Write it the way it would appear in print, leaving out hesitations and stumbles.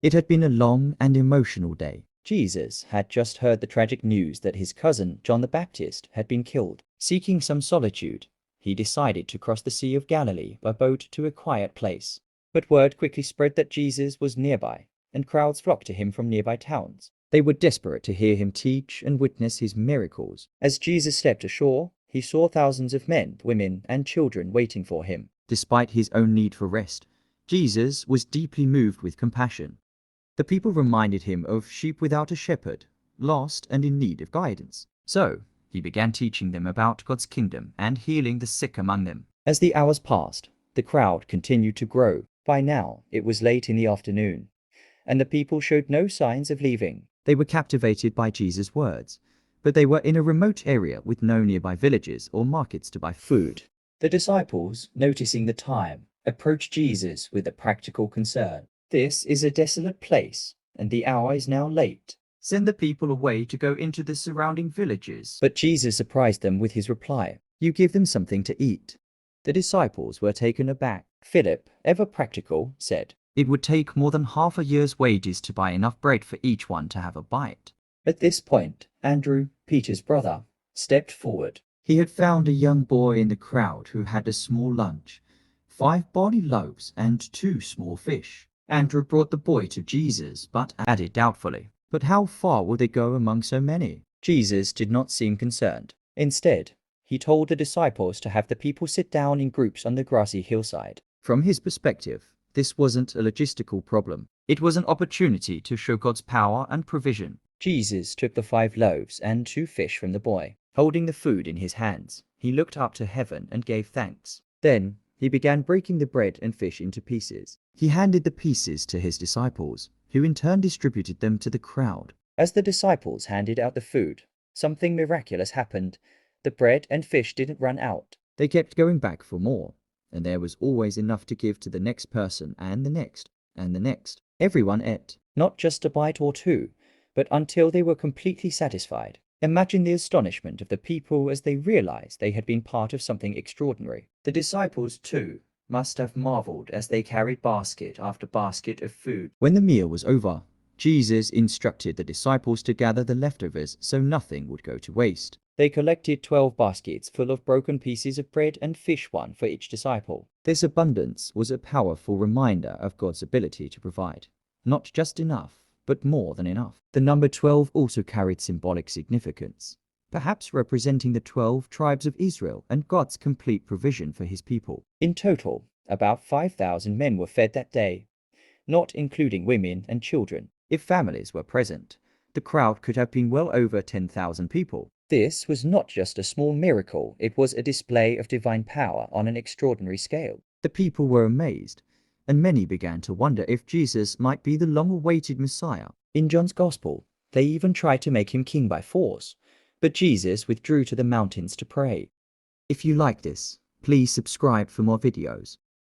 It had been a long and emotional day. Jesus had just heard the tragic news that his cousin, John the Baptist, had been killed. Seeking some solitude, he decided to cross the Sea of Galilee by boat to a quiet place. But word quickly spread that Jesus was nearby, and crowds flocked to him from nearby towns. They were desperate to hear him teach and witness his miracles. As Jesus stepped ashore, he saw thousands of men, women, and children waiting for him. Despite his own need for rest, Jesus was deeply moved with compassion. The people reminded him of sheep without a shepherd, lost and in need of guidance. So, he began teaching them about God's kingdom and healing the sick among them. As the hours passed, the crowd continued to grow. By now, it was late in the afternoon, and the people showed no signs of leaving. They were captivated by Jesus' words, but they were in a remote area with no nearby villages or markets to buy food. The disciples, noticing the time, approached Jesus with a practical concern. "This is a desolate place, and the hour is now late. Send the people away to go into the surrounding villages." But Jesus surprised them with his reply, "You give them something to eat." The disciples were taken aback. Philip, ever practical, said, "It would take more than half a year's wages to buy enough bread for each one to have a bite." At this point, Andrew, Peter's brother, stepped forward. He had found a young boy in the crowd who had a small lunch, 5 barley loaves and 2 small fish. Andrew brought the boy to Jesus, but added doubtfully, "But how far will they go among so many?" Jesus did not seem concerned. Instead, he told the disciples to have the people sit down in groups on the grassy hillside. From his perspective, this wasn't a logistical problem. It was an opportunity to show God's power and provision. Jesus took the 5 loaves and 2 fish from the boy. Holding the food in his hands, he looked up to heaven and gave thanks. Then, he began breaking the bread and fish into pieces. He handed the pieces to his disciples, who in turn distributed them to the crowd. As the disciples handed out the food, something miraculous happened. The bread and fish didn't run out. They kept going back for more, and there was always enough to give to the next person and the next, and the next. Everyone ate, not just a bite or two, but until they were completely satisfied. Imagine the astonishment of the people as they realized they had been part of something extraordinary. The disciples, too, must have marveled as they carried basket after basket of food. When the meal was over, Jesus instructed the disciples to gather the leftovers so nothing would go to waste. They collected 12 baskets full of broken pieces of bread and fish, one for each disciple. This abundance was a powerful reminder of God's ability to provide, not just enough, but more than enough. The number 12 also carried symbolic significance, perhaps representing the 12 tribes of Israel and God's complete provision for his people. In total, about 5,000 men were fed that day, not including women and children. If families were present, the crowd could have been well over 10,000 people. This was not just a small miracle, it was a display of divine power on an extraordinary scale. The people were amazed, and many began to wonder if Jesus might be the long-awaited Messiah. In John's Gospel, they even tried to make him king by force, but Jesus withdrew to the mountains to pray. If you like this, please subscribe for more videos.